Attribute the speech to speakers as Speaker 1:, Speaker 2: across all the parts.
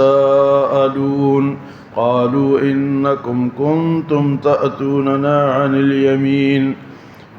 Speaker 1: يتساءلون قالوا إنكم كنتم تأتوننا عن اليمين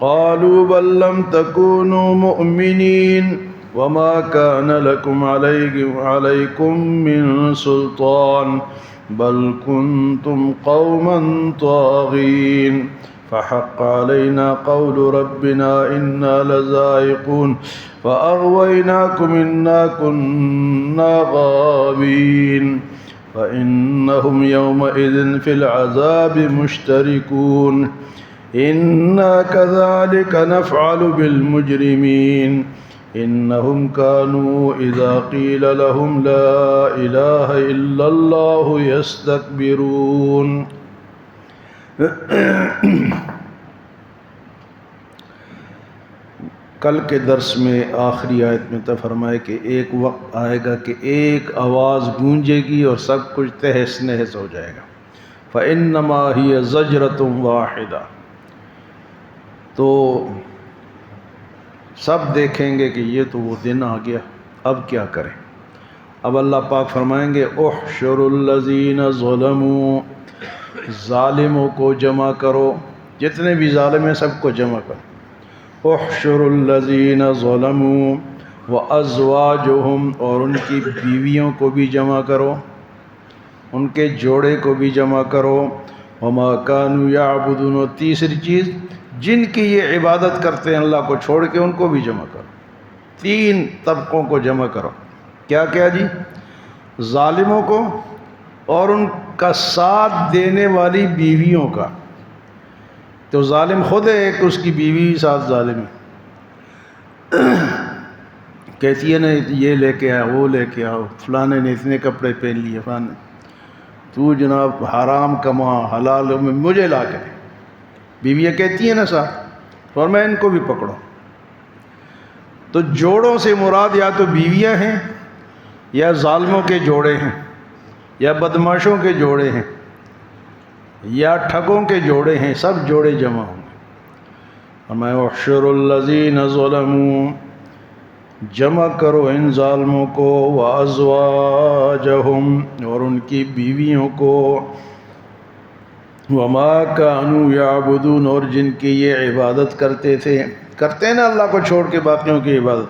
Speaker 1: قالوا بل لم تكونوا مؤمنين وما كان لكم عليكم من سلطان بل كنتم قوما طاغين فحق علينا قول ربنا إنا لذائقون فأغويناكم إنا كنا غاوين فإنهم يومئذ في العذاب مشتركون إنا كذلك نفعل بالمجرمين إنهم كانوا إذا قيل لهم لا إله إلا الله يستكبرون. کل کے درس میں آخری آیت میں فرمائے کہ ایک وقت آئے گا کہ ایک آواز گونجے گی اور سب کچھ تہس نہس ہو جائے گا. فَإِنَّمَا هِيَ زَجْرَةٌ وَاحِدَةٌ، تو سب دیکھیں گے کہ یہ تو وہ دن آ گیا، اب کیا کریں. اب اللہ پاک فرمائیں گے احشر الذین ظلموا، ظالموں کو جمع کرو، جتنے بھی ظالم ہیں سب کو جمع کرو. احشر الذین ظلموا وازواجہم، اور ان کی بیویوں کو بھی جمع کرو، ان کے جوڑے کو بھی جمع کرو. وما کانوا یعبدون، اور تیسری چیز جن کی یہ عبادت کرتے ہیں اللہ کو چھوڑ کے ان کو بھی جمع کرو. تین طبقوں کو جمع کرو. کیا کیا جی؟ ظالموں کو اور ان کا ساتھ دینے والی بیویوں کا. تو ظالم خود ہے ایک، اس کی بیوی بھی ساتھ ظالم ہے، کہتی ہے نا یہ لے کے آؤ وہ لے کے آؤ، فلانے نے اتنے کپڑے پہن لیے، فلانے تو جناب حرام کما حلال میں مجھے لا کے دے. بیویاں کہتی ہیں نا ساتھ، اور میں ان کو بھی پکڑو. تو جوڑوں سے مراد یا تو بیویاں ہیں یا ظالموں کے جوڑے ہیں یا بدماشوں کے جوڑے ہیں یا ٹھگوں کے جوڑے ہیں، سب جوڑے جمع ہوں گے. فرمایا احشر الذین ظلموا، جمع کرو ان ظالموں کو، وازواجہم، اور ان کی بیویوں کو، وما کانوا یعبدون، اور جن کی یہ عبادت کرتے تھے. کرتے ہیں نا اللہ کو چھوڑ کے باقیوں کی عبادت.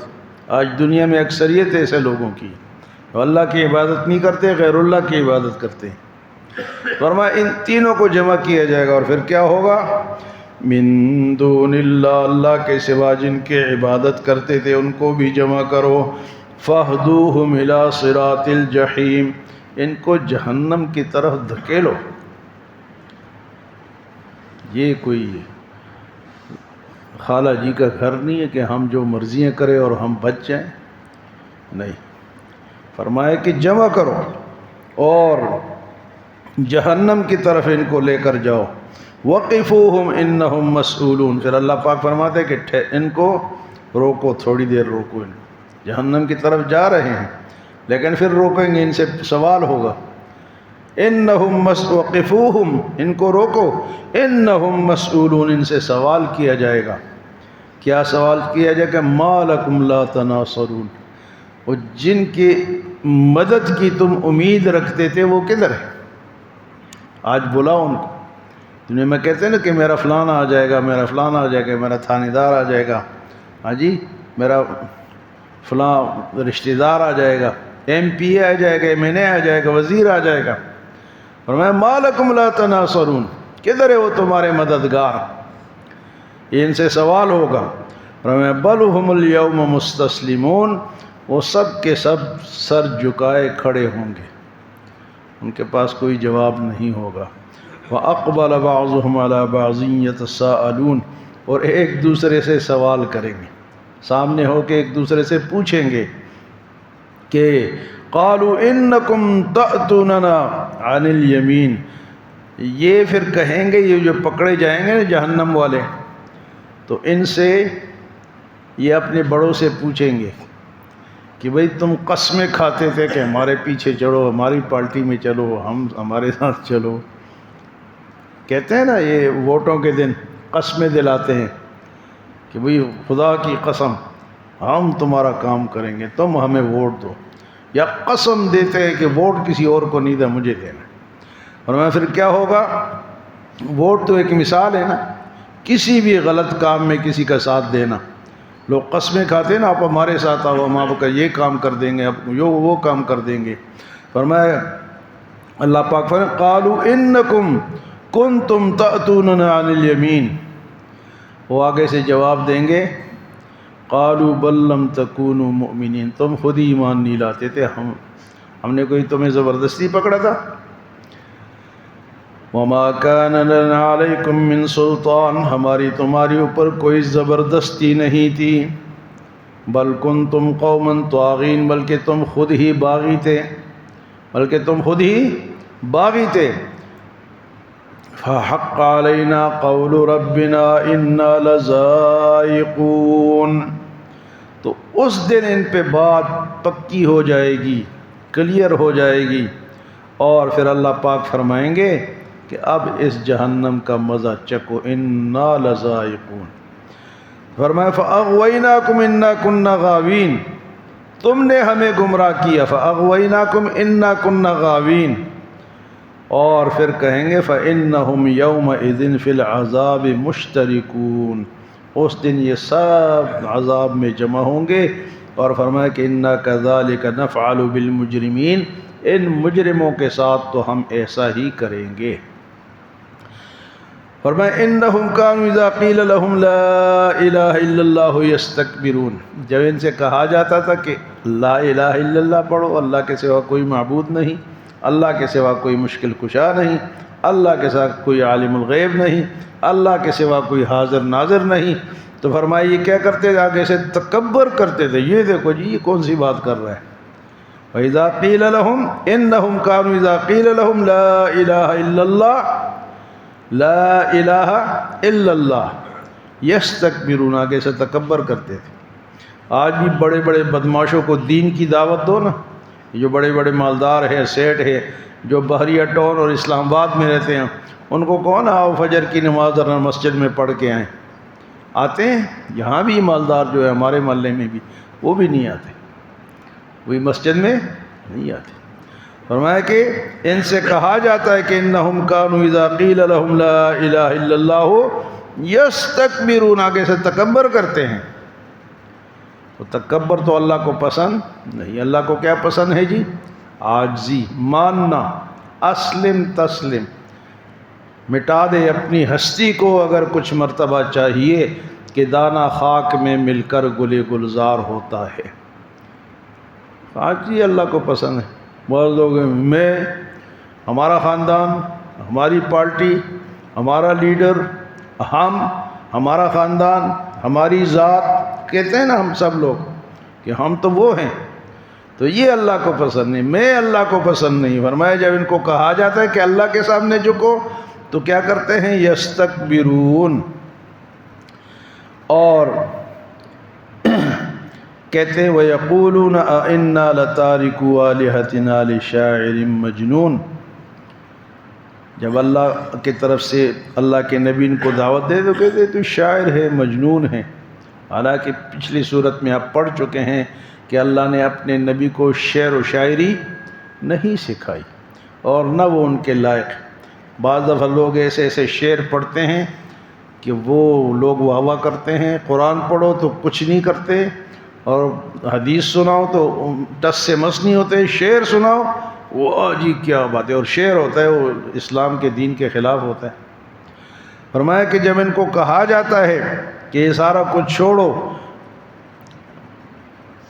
Speaker 1: آج دنیا میں اکثریت ایسے لوگوں کی وہ اللہ کی عبادت نہیں کرتے، غیر اللہ کی عبادت کرتے ہیں. فرمایا ان تینوں کو جمع کیا جائے گا، اور پھر کیا ہوگا؟ من دون اللہ، اللہ کے سوا جن کے عبادت کرتے تھے ان کو بھی جمع کرو. فاہدوہم الی صراط الجحیم، ان کو جہنم کی طرف دھکیلو. یہ کوئی خالہ جی کا گھر نہیں ہے کہ ہم جو مرضیاں کریں اور ہم بچ جائیں، نہیں. فرمایا کہ جمع کرو اور جہنم کی طرف ان کو لے کر جاؤ. وقفوہم انہم مسئولون، پھر اللہ پاک فرماتے کہ ان کو روکو، تھوڑی دیر روکو. ان جہنم کی طرف جا رہے ہیں لیکن پھر روکیں گے، ان سے سوال ہوگا. وقفوہم، ان کو روکو، انہم مسئولون، ان سے سوال کیا جائے گا. کیا سوال کیا جائے گا؟ ما لکم لا تناصرون، اور جن کی مدد کی تم امید رکھتے تھے وہ کدھر ہے؟ آج بلاؤ ان کو. دنیا میں کہتے ہیں نا کہ میرا فلانا آ جائے گا، میرا فلانا آ جائے گا، میرا تھانے دار آ جائے گا، ہاں جی میرا فلاں رشتہ دار آ جائے گا، ایم پی اے آ جائے گا، ایم این اے آ جائے گا، وزیر آ جائے گا. فرمایا ما لکم لا تناصرون، کدھر ہے وہ تمہارے مددگار؟ یہ ان سے سوال ہوگا. فرمایا بل ہم الیوم مستسلمون، وہ سب کے سب سر جھکائے کھڑے ہوں گے، ان کے پاس کوئی جواب نہیں ہوگا. وَأَقْبَلَ بَعْضُهُمْ عَلَى بَعْضٍ يَتَسَاءَلُونَ، اور ایک دوسرے سے سوال کریں گے، سامنے ہو کے ایک دوسرے سے پوچھیں گے کہ قَالُوا إِنَّكُمْ تَأْتُونَنَا عَنِ الْيَمِينِ، یہ پھر کہیں گے، یہ جو پکڑے جائیں گے نا جہنم والے، تو ان سے یہ اپنے بڑوں سے پوچھیں گے کہ بھئی تم قسمیں کھاتے تھے کہ ہمارے پیچھے چڑھو، ہماری پارٹی میں چلو، ہمارے ساتھ چلو. کہتے ہیں نا یہ ووٹوں کے دن قسمیں دلاتے ہیں کہ بھئی خدا کی قسم ہم تمہارا کام کریں گے، تم ہمیں ووٹ دو. یا قسم دیتے ہیں کہ ووٹ کسی اور کو نہیں دے، مجھے دینا۔ فرمایا پھر کیا ہوگا؟ ووٹ تو ایک مثال ہے نا، کسی بھی غلط کام میں کسی کا ساتھ دینا۔ لوگ قسمیں کھاتے ہیں نا، آپ ہمارے ساتھ آؤ، ہم آپ کا یہ کام کر دیں گے، آپ وہ کام کر دیں گے۔ فرمایا اللہ پاک فرمایا قالوا انکم کنتم تأتوننا عن الیمین، وہ آگے سے جواب دیں گے قالوا بل لم تکونوا مؤمنین، تم خود ہی ایمان نہیں لاتے تھے، ہم نے کوئی تمہیں زبردستی پکڑا تھا۔ وما كان لنا علیکم من سلطان، ہماری تمہاری اوپر کوئی زبردستی نہیں تھی، بل کنتم قوما طاغین، بلکہ تم خود ہی باغی تھے، فحق علینا قول ربنا انا لذائقون، تو اس دن ان پہ بات پکی ہو جائے گی، کلیئر ہو جائے گی، اور پھر اللہ پاک فرمائیں گے کہ اب اس جہنم کا مزہ چکو، انا لذائقون۔ فرمایا فاغویناکم انا کنا غاوین، تم نے ہمیں گمراہ کیا، فاغویناکم انا کنا غاوین، اور پھر کہیں گے فانہم یومئذ فی العذاب مشترکون، اس دن یہ سب عذاب میں جمع ہوں گے۔ اور فرمایا کہ انا کذالک نفعل بالمجرمین، ان مجرموں کے ساتھ تو ہم ایسا ہی کریں گے۔ فرمایا انہم کانوا اذا قیل لهم لا الہ الا اللہ یستکبرون، جب ان سے کہا جاتا تھا کہ لا الہ الا اللہ پڑھو، اللہ کے سوا کوئی معبود نہیں، اللہ کے سوا کوئی مشکل کشا نہیں، اللہ کے سوا کوئی عالم الغیب نہیں، اللہ کے سوا کوئی حاضر ناظر نہیں، تو فرمایا یہ کیا کرتے تھے؟ آگے سے تکبر کرتے تھے، یہ دیکھو جی یہ کون سی بات کر رہا ہے۔ وَإِذَا قِيلَ لَهُمْ إِنَّهُمْ كَانُوا إِذَا قِيلَ لَهُمْ لَا إِلَهَ إِلَّا اللَّهُ لا الہ الا اللہ یستکبرون، آگے سے تکبر کرتے تھے۔ آج بھی بڑے بڑے بدماشوں کو دین کی دعوت دو نا، جو بڑے بڑے مالدار ہیں، سیٹ ہیں، جو بحریہ ٹاؤن اور اسلام آباد میں رہتے ہیں، ان کو کون آؤ فجر کی نماز ذرا مسجد میں پڑھ کے آئیں؟ آتے ہیں؟ یہاں بھی مالدار جو ہے ہمارے محلے میں بھی، وہ بھی نہیں آتے، وہی مسجد میں نہیں آتے۔ فرمایا کہ ان سے کہا جاتا ہے کہ انہم کانوا اذا قیل لهم لا الہ الا اللہ یستکبرون، آگے سے تکبر کرتے ہیں۔ تو تکبر تو اللہ کو پسند نہیں۔ اللہ کو کیا پسند ہے جی؟ عاجزی، ماننا، اسلم تسلم، مٹا دے اپنی ہستی کو اگر کچھ مرتبہ چاہیے کہ دانہ خاک میں مل کر گل گلزار ہوتا ہے۔ عاجزی اللہ کو پسند ہے۔ بہت لوگ میں، ہمارا خاندان، ہماری پارٹی، ہمارا لیڈر، ہمارا خاندان، ہماری ذات، کہتے ہیں نا ہم سب لوگ کہ ہم تو وہ ہیں، تو یہ اللہ کو پسند نہیں، میں اللہ کو پسند نہیں۔ فرمایا جب ان کو کہا جاتا ہے کہ اللہ کے سامنے جھکو تو کیا کرتے ہیں؟ یستکبرون، اور کہتے ہیں وَيَقُولُونَ أَإِنَّا لَتَارِكُو آلِهَتِنَا لِشَاعِرٍ مَجْنُونَ، جب اللہ کی طرف سے اللہ کے نبی ان کو دعوت دے تو کہتے تو شاعر ہے، مجنون ہے۔ حالانکہ پچھلی صورت میں آپ پڑھ چکے ہیں کہ اللہ نے اپنے نبی کو شعر و شاعری نہیں سکھائی، اور نہ وہ ان کے لائق۔ بعض دفعہ لوگ ایسے ایسے شعر پڑھتے ہیں کہ وہ لوگ واہ واہ کرتے ہیں، قرآن پڑھو تو کچھ نہیں کرتے، اور حدیث سناؤ تو ٹس سے مس نہیں ہوتے، شعر سناؤ وہ جی کیا بات ہے، اور شعر ہوتا ہے وہ اسلام کے دین کے خلاف ہوتا ہے۔ فرمایا کہ جب ان کو کہا جاتا ہے کہ یہ سارا کچھ چھوڑو،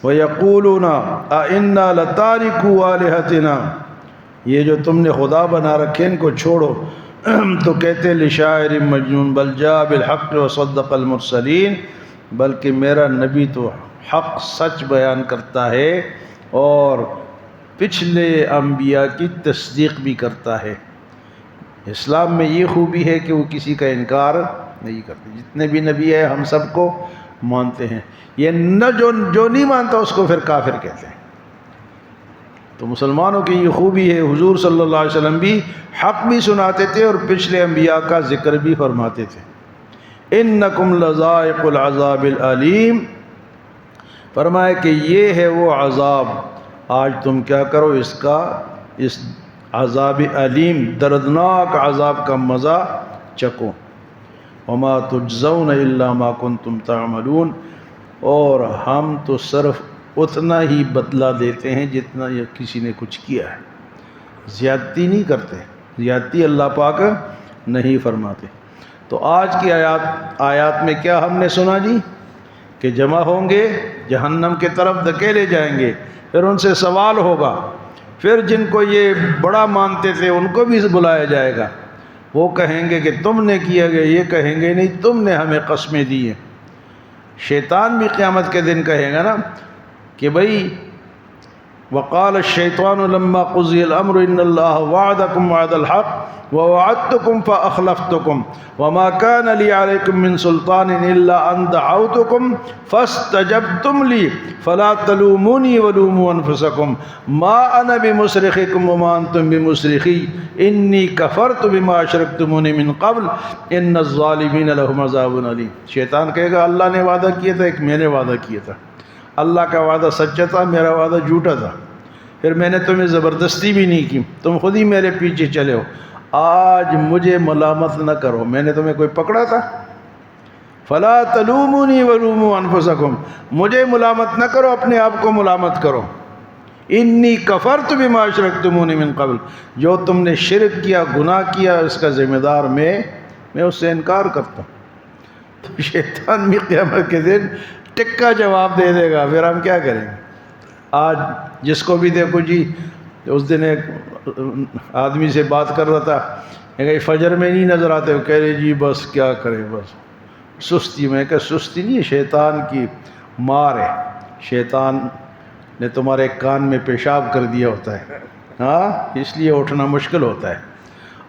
Speaker 1: وَيَقُولُونَ أَإِنَّا لَتَارِكُو آلِهَتِنَا، یہ جو تم نے خدا بنا رکھے ان کو چھوڑو، تو کہتے لِشَاعِرٍ مَجْنُونٍ بَلْ جَاءَ بِالْحَقِّ وَصَدَّقَ الْمُرْسَلِينَ، بلکہ میرا نبی تو حق سچ بیان کرتا ہے اور پچھلے انبیاء کی تصدیق بھی کرتا ہے۔ اسلام میں یہ خوبی ہے کہ وہ کسی کا انکار نہیں کرتے، جتنے بھی نبی ہیں ہم سب کو مانتے ہیں، یہ نہ جو نہیں مانتا اس کو پھر کافر کہتے ہیں۔ تو مسلمانوں کی یہ خوبی ہے، حضور صلی اللہ علیہ وسلم بھی حق بھی سناتے تھے اور پچھلے انبیاء کا ذکر بھی فرماتے تھے۔ انکم لذائق العذاب العلیم، فرمایا کہ یہ ہے وہ عذاب آج تم کیا کرو، اس عذاب علیم دردناک عذاب کا مزہ چکو۔ وما تجزون الا ما کنتم تعملون، اور ہم تو صرف اتنا ہی بدلہ دیتے ہیں جتنا یہ کسی نے کچھ کیا ہے، زیادتی نہیں کرتے، زیادتی اللہ پاک نہیں فرماتے۔ تو آج کی آیات میں کیا ہم نے سنا جی؟ کہ جمع ہوں گے، جہنم کی طرف دھکیلے جائیں گے، پھر ان سے سوال ہوگا، پھر جن کو یہ بڑا مانتے تھے ان کو بھی بلایا جائے گا، وہ کہیں گے کہ تم نے کیا گیا، یہ کہیں گے نہیں تم نے ہمیں قسمیں دی ہیں۔ شیطان بھی قیامت کے دن کہے گا نا کہ بھئی وقال الشیطان لما قضی الامر ان اللہ وعدکم وعد الحق ووعدتکم فاخلفتکم وما كان لی علیکم من سلطان الا ان دعوتکم فاستجبتم لی فلا تلومونی ولوموا انفسکم ما انا بمصرخکم وما انتم بمصرخی انی کفرت بما اشرکتمونی من قبل ان الظالمین لهم عذاب علیم۔ شیطان کہے گا اللہ نے وعدہ کیا تھا، ایک میں نے وعدہ کیا تھا، اللہ کا وعدہ سچا تھا، میرا وعدہ جھوٹا تھا، پھر میں نے تمہیں زبردستی بھی نہیں کی، تم خود ہی میرے پیچھے چلے ہو، آج مجھے ملامت نہ کرو، میں نے تمہیں کوئی پکڑا تھا؟ فلا تلومونی ولوموا انفسکم، مجھے ملامت نہ کرو، اپنے آپ کو ملامت کرو۔ انی کفرت بما اشرکتمونی من قبل، جو تم نے شرک کیا، گناہ کیا، اس کا ذمہ دار میں اس سے انکار کرتا ہوں۔ تو شیطان بھی قیامت کے دن ٹکا جواب دے دے گا، پھر ہم کیا کریں گے؟ آج جس کو بھی دیکھو جی، اس دن ایک آدمی سے بات کر رہا تھا، کہ فجر میں نہیں نظر آتے، وہ کہہ رہے جی بس کیا کریں، بس سستی۔ میں کہ سستی نہیں، شیطان کی مار ہے، شیطان نے تمہارے کان میں پیشاب کر دیا ہوتا ہے، ہاں، اس لیے اٹھنا مشکل ہوتا ہے۔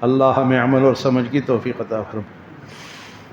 Speaker 1: اللہ ہمیں عمل اور سمجھ کی توفیق عطا فرمائے۔